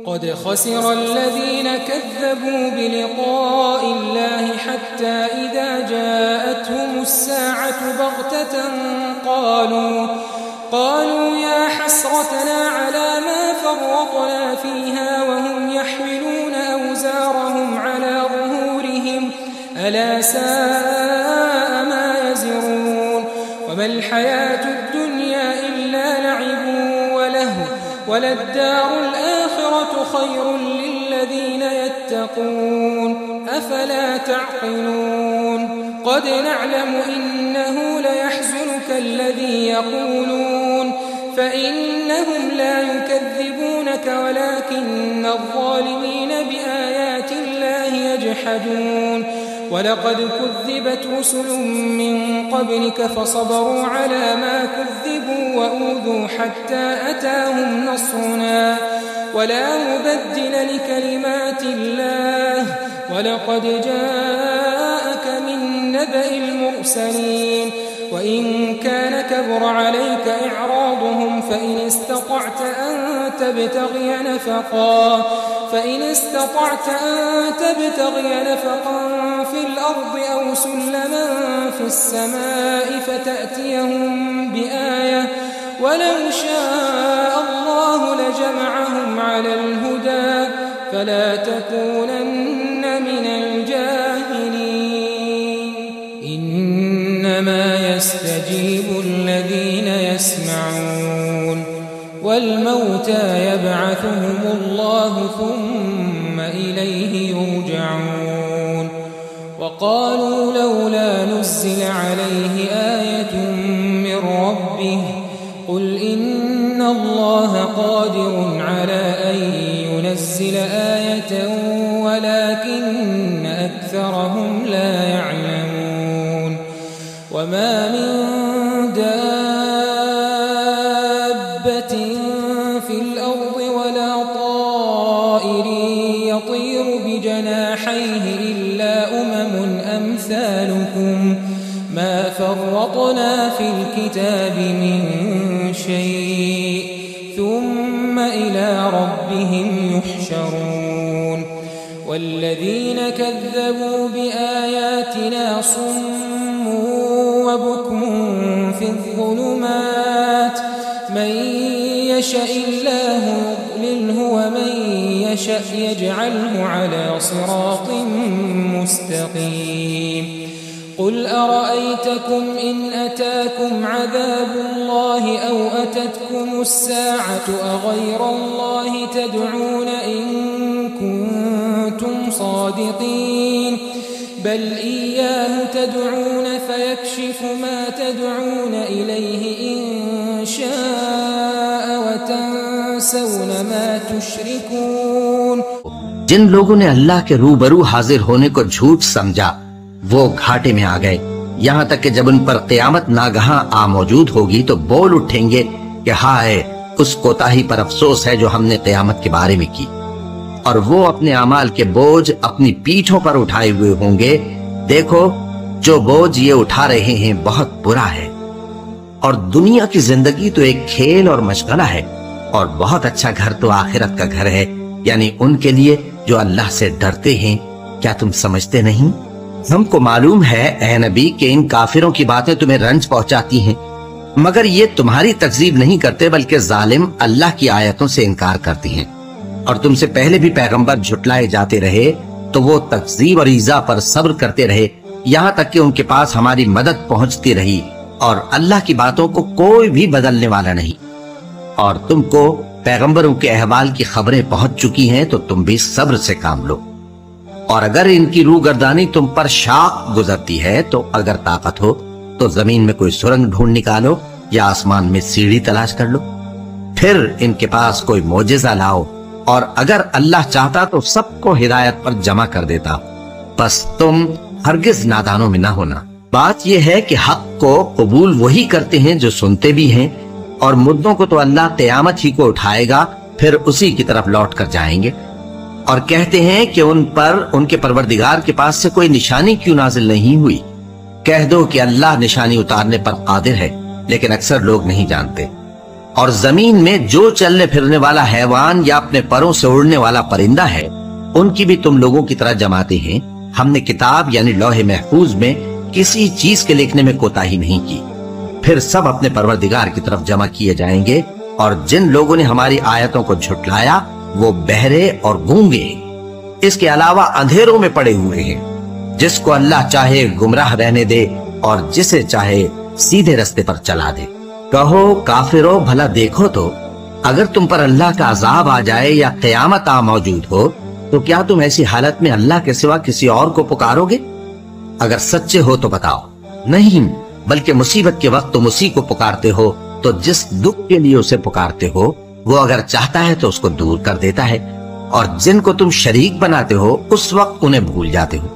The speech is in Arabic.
قد خسر الذين كذبوا بلقاء الله حتى إذا جاءتهم الساعة بغتة قالوا يا حسرتنا على ما فرطنا فيها وهم يحملون أوزارهم على ظهورهم ألا ساء ما يزرون وما الحياة الدنيا إلا لعب ولهو وللدار الآخرة خير للذين يتقون أفلا تعقلون قد نعلم إنه ليحزنك الذي يقولون فإنهم لا يكذبونك ولكن الظالمين بآيات الله يجحدون ولقد كذبت رسل من قبلك فصبروا على ما كذبوا وأوذوا حتى أتاهم نصرنا ولا مبدل لكلمات الله ولقد جاءك من نبأ المرسلين وإن كان كبر عليك إعراضهم فإن استطعت أن تبتغي نفقا في الأرض أو سلما في السماء فتأتيهم بآية ولو شاء الله لجمعهم على الهدى فلا تكونن من الجاهلين إنما يستجيب الذين يسمعون والموتى يبعثهم الله ثم إليه يرجعون وقالوا لولا نزل عليه آية من ربه قل إن الله قادر على أن ينزل آية ولكن أكثرهم لا يعلمون وما من دابة في الأرض ولا طائر يطير بجناحيه إلا أمثالكم ما فرطنا في الكتاب من شيء ثم إلى ربهم يحشرون والذين كذبوا بآياتنا صم وبكم في الظلمات من يشاء الله يضلله ومن يشاء يجعله على صراط مستقيم قل أرأيتكم إن أتاكم عذاب الله أو أتتكم الساعة أغير الله تدعون إن كنتم صادقين بل إياه تدعون فيكشف ما تدعون إليه إن شاء وتنسون ما تشركون जिन लोगों ने अल्लाह के रूबरू हाजिर होने को झूठ समझा वो घाटे में आ गए यहाँ तक कि जब उन पर क़यामत नागहां आ मौजूद होगी तो बोल उठेंगे कि हाय उस कोताही पर अफसोस है जो हमने क़यामत के बारे में की और वो अपने अमाल के बोझ अपनी पीठों पर उठाए हुए होंगे देखो जो बोझ ये उठा रहे हैं बहुत बुरा है और दुनिया की जिंदगी तो एक खेल और मशगला है और बहुत अच्छा घर तो आखिरत का घर है यानी उनके लिए जो अल्लाह से डरते हैं क्या तुम समझते नहीं हमको मालूम है ए नबी कि इन काफिरों की बातें तुम्हें रंज पहुंचाती हैं मगर ये तुम्हारी तकजीब नहीं करते बल्कि जालिम अल्लाह की आयतों से इनकार करती हैं और तुमसे पहले भी पैगंबर झुटलाए जाते रहे तो वो तकजीब और ईजा पर सब्र करते रहे यहाँ तक कि उनके पास हमारी मदद पहुंचती रही और अल्लाह की बातों को कोई भी बदलने वाला नहीं और तुमको पैगंबरों के अहवाल की खबरें पहुंच चुकी हैं तो तुम भी सब्र से काम लो और अगर इनकी रूगर्दानी तुम पर शाख गुजरती है तो अगर ताकत हो तो जमीन में कोई सुरंग ढूंढ निकालो या आसमान में सीढ़ी तलाश कर लो फिर इनके पास कोई मोजेजा लाओ और अगर अल्लाह चाहता तो सबको हिदायत पर जमा कर देता बस तुम हरगिज नादानों में ना होना बात यह है कि हक को कबूल वही करते हैं जो सुनते भी हैं और मुद्दों को तो अल्लाह क़यामत ही को उठाएगा फिर उसी की तरफ लौट कर जाएंगे और कहते हैं कि उन पर उनके परवरदिगार के पास से कोई निशानी क्यों नाजिल नहीं हुई कह दो कि अल्लाह निशानी उतारने पर कादिर है लेकिन अक्सर लोग नहीं जानते اور زمین میں جو چلنے پھرنے والا حیوان یا اپنے پروں سے اڑنے والا پرندہ ہے ان کی بھی تم لوگوں کی طرح جماتے ہیں۔ ہم نے کتاب یعنی لوح محفوظ میں کسی چیز کے لکھنے میں کوتاہی نہیں کی۔ پھر سب اپنے پروردگار کی طرف جمع کیے جائیں گے، اور جن لوگوں نے ہماری آیتوں کو جھٹلایا وہ بہرے اور گونگے، اس کے علاوہ اندھیروں میں پڑے ہوئے ہیں۔ جس کو اللہ چاہے گمراہ رہنے دے اور جسے چاہے سیدھے رستے پر چلا دے۔ کہو کافرو، بھلا دیکھو تو اگر تم پر اللہ کا عذاب آ جائے یا قیامت آ موجود ہو تو کیا تم ایسی حالت میں اللہ کے سوا کسی اور کو پکارو گے؟ اگر سچے ہو تو بتاؤ۔ نہیں، بلکہ مصیبت کے وقت تم اسی کو پکارتے ہو، تو جس دکھ کے لیے اسے پکارتے ہو وہ اگر چاہتا ہے تو اس کو دور کر دیتا ہے، اور جن کو تم شریک بناتے ہو اس وقت انہیں بھول جاتے ہو۔